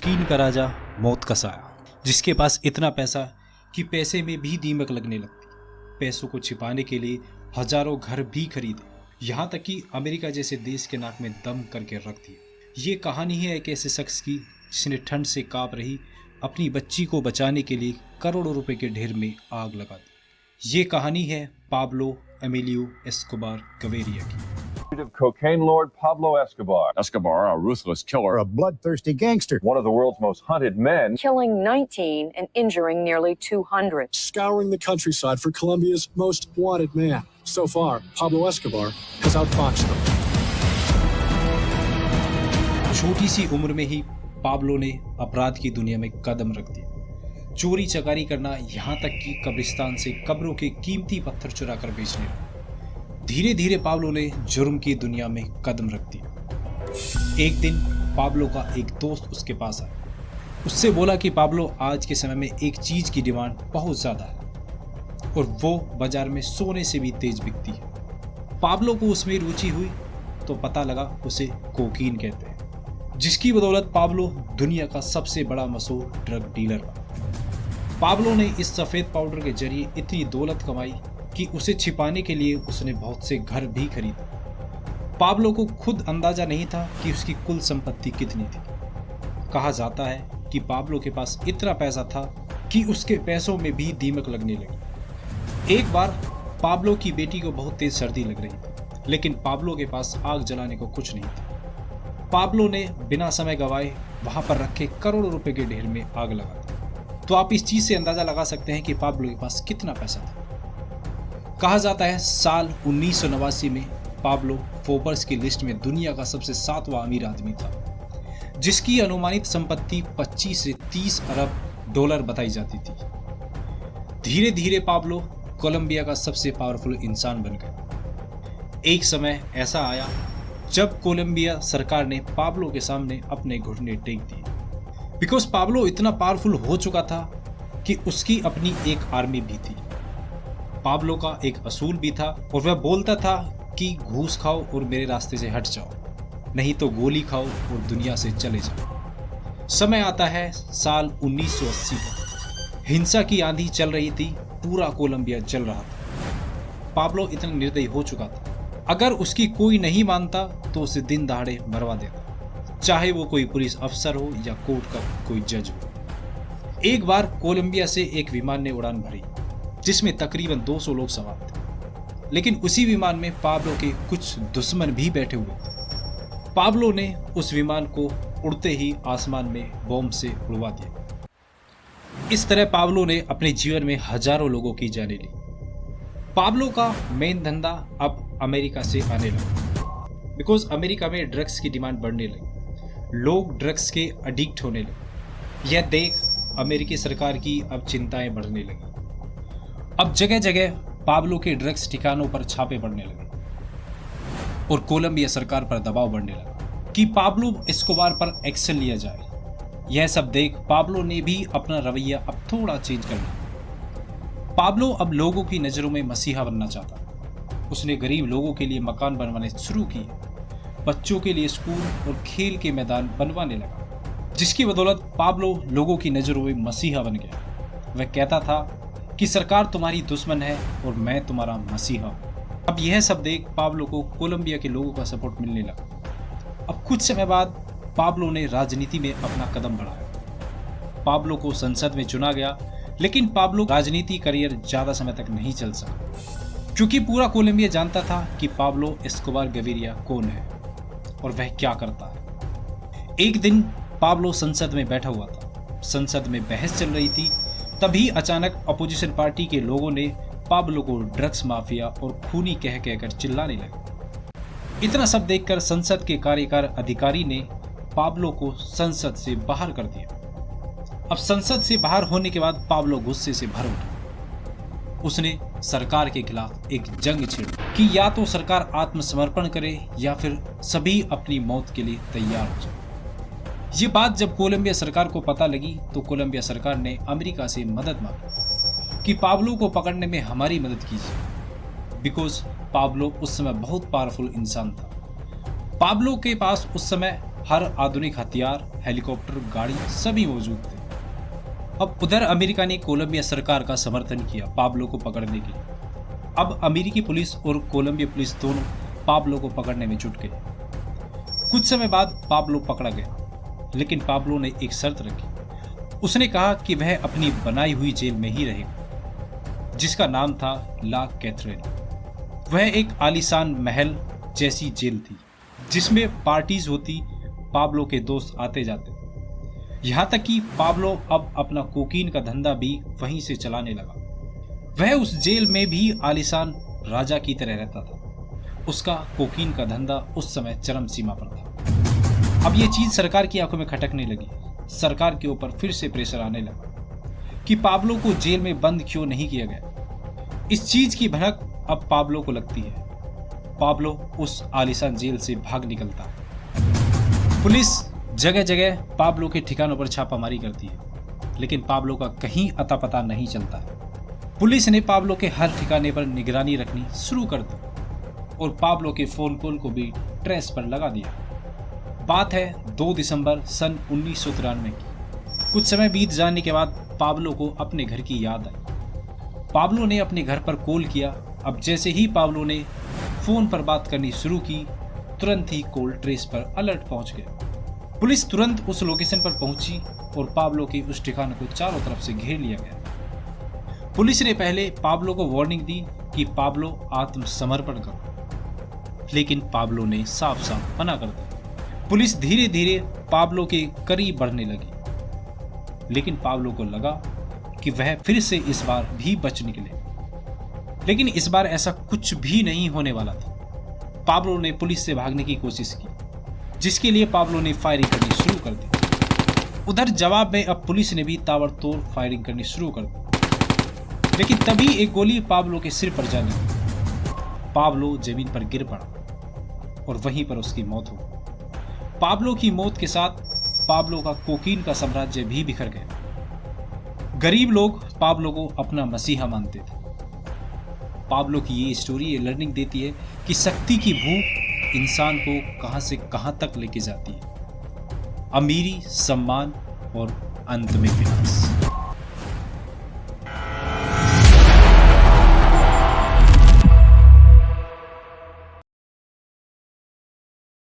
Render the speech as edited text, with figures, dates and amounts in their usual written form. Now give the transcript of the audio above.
Cocaine का राजा, मौत का साया, जिसके पास इतना पैसा कि पैसे में भी दीमक लगने लगती, पैसों को छिपाने के लिए हजारों घर भी खरीदे, यहाँ तक कि अमेरिका जैसे देश के नाक में दम करके रख दिया। ये कहानी है एक ऐसे शख्स की जिसने ठंड से कांप रही अपनी बच्ची को बचाने के लिए करोड़ों रुपए के ढेर में आग लगा दी। ये कहानी है पाब्लो एमिलियो एस्कोबार गवेरिया की। Cocaine lord Pablo Escobar. Escobar, a ruthless killer, a bloodthirsty gangster, One of the world's most hunted men. Killing 19 and injuring nearly 200. scouring the countryside for Colombia's most wanted man. So far, Pablo Escobar has outfoxed them. छोटी सी उम्र में ही Pablo ने अपराध की दुनिया में कदम रख दिया। चोरी चकारी करना, यहाँ तक कि कब्रिस्तान से कब्रों के कीमती पत्थर चुरा कर बेचने लगा। धीरे धीरे पाब्लो ने जुर्म की दुनिया में कदम रख दिया। एक दिन पाब्लो का एक दोस्त उसके पास आया। उससे बोला कि पाब्लो, आज के समय में एक चीज की डिमांड बहुत ज्यादा है और वो बाजार में सोने से भी तेज बिकती है। पाब्लो को उसमें रुचि हुई तो पता लगा उसे कोकीन कहते हैं, जिसकी बदौलत पाब्लो दुनिया का सबसे बड़ा मशहूर ड्रग डीलर बना। पाब्लो ने इस सफेद पाउडर के जरिए इतनी दौलत कमाई कि उसे छिपाने के लिए उसने बहुत से घर भी खरीदे। पाब्लो को खुद अंदाजा नहीं था कि उसकी कुल संपत्ति कितनी थी। कहा जाता है कि पाब्लो के पास इतना पैसा था कि उसके पैसों में भी दीमक लगने लगी। एक बार पाब्लो की बेटी को बहुत तेज सर्दी लग रही थी, लेकिन पाब्लो के पास आग जलाने को कुछ नहीं था। पाब्लो ने बिना समय गवाए वहां पर रखे करोड़ों रुपए के ढेर में आग लगा दी। तो आप इस चीज से अंदाजा लगा सकते हैं कि पाब्लो के पास कितना पैसा था। कहा जाता है साल 1989 में पाब्लो फोर्ब्स की लिस्ट में दुनिया का सबसे 7वां अमीर आदमी था, जिसकी अनुमानित संपत्ति 25 से 30 अरब डॉलर बताई जाती थी। धीरे धीरे पाब्लो कोलंबिया का सबसे पावरफुल इंसान बन गया। एक समय ऐसा आया जब कोलंबिया सरकार ने पाब्लो के सामने अपने घुटने टेक दिए, बिकॉज पाब्लो इतना पावरफुल हो चुका था कि उसकी अपनी एक आर्मी भी थी। पाब्लो का एक असूल भी था और वह बोलता था कि घूस खाओ और मेरे रास्ते से हट जाओ, नहीं तो गोली खाओ और दुनिया से चले जाओ। समय आता है साल 1980 का। हिंसा की आंधी चल रही थी, पूरा कोलंबिया जल रहा था। पाब्लो इतना निर्दयी हो चुका था, अगर उसकी कोई नहीं मानता तो उसे दिन दहाड़े मरवा देता, चाहे वो कोई पुलिस अफसर हो या कोर्ट का कोई जज हो। एक बार कोलंबिया से एक विमान ने उड़ान भरी जिसमें तकरीबन 200 लोग सवार थे, लेकिन उसी विमान में पाब्लो के कुछ दुश्मन भी बैठे हुए थे। पाब्लो ने उस विमान को उड़ते ही आसमान में बॉम्ब से उड़वा दिया। इस तरह पाब्लो ने अपने जीवन में हजारों लोगों की जानें ली। पाब्लो का मेन धंधा अब अमेरिका से आने लगा, बिकॉज अमेरिका में ड्रग्स की डिमांड बढ़ने लगी, लोग ड्रग्स के एडिक्ट होने लगे। यह देख अमेरिकी सरकार की अब चिंताएं बढ़ने लगी। अब जगह जगह पाब्लो के ड्रग्स ठिकानों पर छापे पड़ने लगे और कोलंबिया सरकार पर दबाव बढ़ने लगा कि पाब्लो एस्कोबार पर एक्शन लिया जाए। यह सब देख पाब्लो ने भी अपना रवैया अब थोड़ा चेंज कर लिया। पाब्लो अब लोगों की नज़रों में मसीहा बनना चाहता। उसने गरीब लोगों के लिए मकान बनवाने शुरू किए, बच्चों के लिए स्कूल और खेल के मैदान बनवाने लगा, जिसकी बदौलत पाब्लो लोगों की नज़रों में मसीहा बन गया। वह कहता था कि सरकार तुम्हारी दुश्मन है और मैं तुम्हारा मसीहा हूं। अब यह सब देख पाब्लो को कोलंबिया के लोगों का सपोर्ट मिलने लगा। अब कुछ समय बाद पाब्लो ने राजनीति में अपना कदम बढ़ाया। पाब्लो को संसद में चुना गया, लेकिन पाब्लो राजनीति करियर ज्यादा समय तक नहीं चल सका, क्योंकि पूरा कोलंबिया जानता था कि पाब्लो एस्कोबार गवेरिया कौन है और वह क्या करता है। एक दिन पाब्लो संसद में बैठा हुआ था। संसद में बहस चल रही थी। तभी अचानक अपोजिशन पार्टी के लोगों ने पाब्लो को ड्रग्स माफिया और खूनी कह कहकर चिल्लाने लगे। इतना सब देखकर संसद के कार्यकारी अधिकारी ने पाब्लो को संसद से बाहर कर दिया। अब संसद से बाहर होने के बाद पाब्लो गुस्से से भर उठा। उसने सरकार के खिलाफ एक जंग छेड़ी कि या तो सरकार आत्मसमर्पण करे या फिर सभी अपनी मौत के लिए तैयार हो जाए। ये बात जब कोलंबिया सरकार को पता लगी तो कोलंबिया सरकार ने अमेरिका से मदद मांगी कि पाब्लो को पकड़ने में हमारी मदद कीजिए, बिकॉज पाब्लो उस समय बहुत पावरफुल इंसान था। पाब्लो के पास उस समय हर आधुनिक हथियार, हेलीकॉप्टर, गाड़ी सभी मौजूद थे। अब उधर अमेरिका ने कोलंबिया सरकार का समर्थन किया पाब्लो को पकड़ने के लिए। अब अमेरिकी पुलिस और कोलंबिया पुलिस दोनों पाब्लो को पकड़ने में जुट गए। कुछ समय बाद पाब्लो पकड़ा गया, लेकिन पाब्लो ने एक शर्त रखी। उसने कहा कि वह अपनी बनाई हुई जेल में ही रहेगा, जिसका नाम था ला कैथरीन। वह एक आलीशान महल जैसी जेल थी, जिसमें पार्टीज होती, पाब्लो के दोस्त आते जाते। यहाँ तक कि पाब्लो अब अपना कोकीन का धंधा भी वहीं से चलाने लगा। वह उस जेल में भी आलीशान राजा की तरह रहता था। उसका कोकीन का धंधा उस समय चरम सीमा पर था। अब ये चीज सरकार की आंखों में खटकने लगी। सरकार के ऊपर फिर से प्रेशर आने लगा कि पाब्लो को जेल में बंद क्यों नहीं किया गया। इस चीज की भनक अब पाब्लो को लगती है। पाब्लो उस आलीशान जेल से भाग निकलता है। पुलिस जगह जगह पाब्लो के ठिकानों पर छापामारी करती है, लेकिन पाब्लो का कहीं अता पता नहीं चलता। पुलिस ने पाब्लो के हर ठिकाने पर निगरानी रखनी शुरू कर दी और पाब्लो के फोन कॉल को भी ट्रेस पर लगा दिया। बात है 2 दिसंबर सन 1993 की। कुछ समय बीत जाने के बाद पाब्लो को अपने घर की याद आई। पाब्लो ने अपने घर पर कॉल किया। अब जैसे ही पाब्लो ने फोन पर बात करनी शुरू की, तुरंत ही कॉल ट्रेस पर अलर्ट पहुंच गया। पुलिस तुरंत उस लोकेशन पर पहुंची और पाब्लो के उस ठिकाने को चारों तरफ से घेर लिया गया। पुलिस ने पहले पाब्लो को वार्निंग दी कि पाब्लो आत्मसमर्पण करो, लेकिन पाब्लो ने साफ साफ मना कर दिया। पुलिस धीरे धीरे पाब्लो के करीब बढ़ने लगी, लेकिन पाब्लो को लगा कि वह फिर से इस बार भी बच निकले। लेकिन इस बार ऐसा कुछ भी नहीं होने वाला था। पाब्लो ने पुलिस से भागने की कोशिश की, जिसके लिए पाब्लो ने फायरिंग करनी शुरू कर दी। उधर जवाब में अब पुलिस ने भी ताबड़तोड़ फायरिंग करनी शुरू कर दी, लेकिन तभी एक गोली पाब्लो के सिर पर जा लगी। पाब्लो जमीन पर गिर पड़ा और वहीं पर उसकी मौत हो गई। पाब्लो की मौत के साथ पाब्लो का कोकीन का साम्राज्य भी बिखर गया। गरीब लोग पाब्लो को अपना मसीहा मानते थे। पाब्लो की ये स्टोरी ये लर्निंग देती है कि शक्ति की भूख इंसान को कहां से कहां तक लेके जाती है। अमीरी, सम्मान और अंत में विनाश।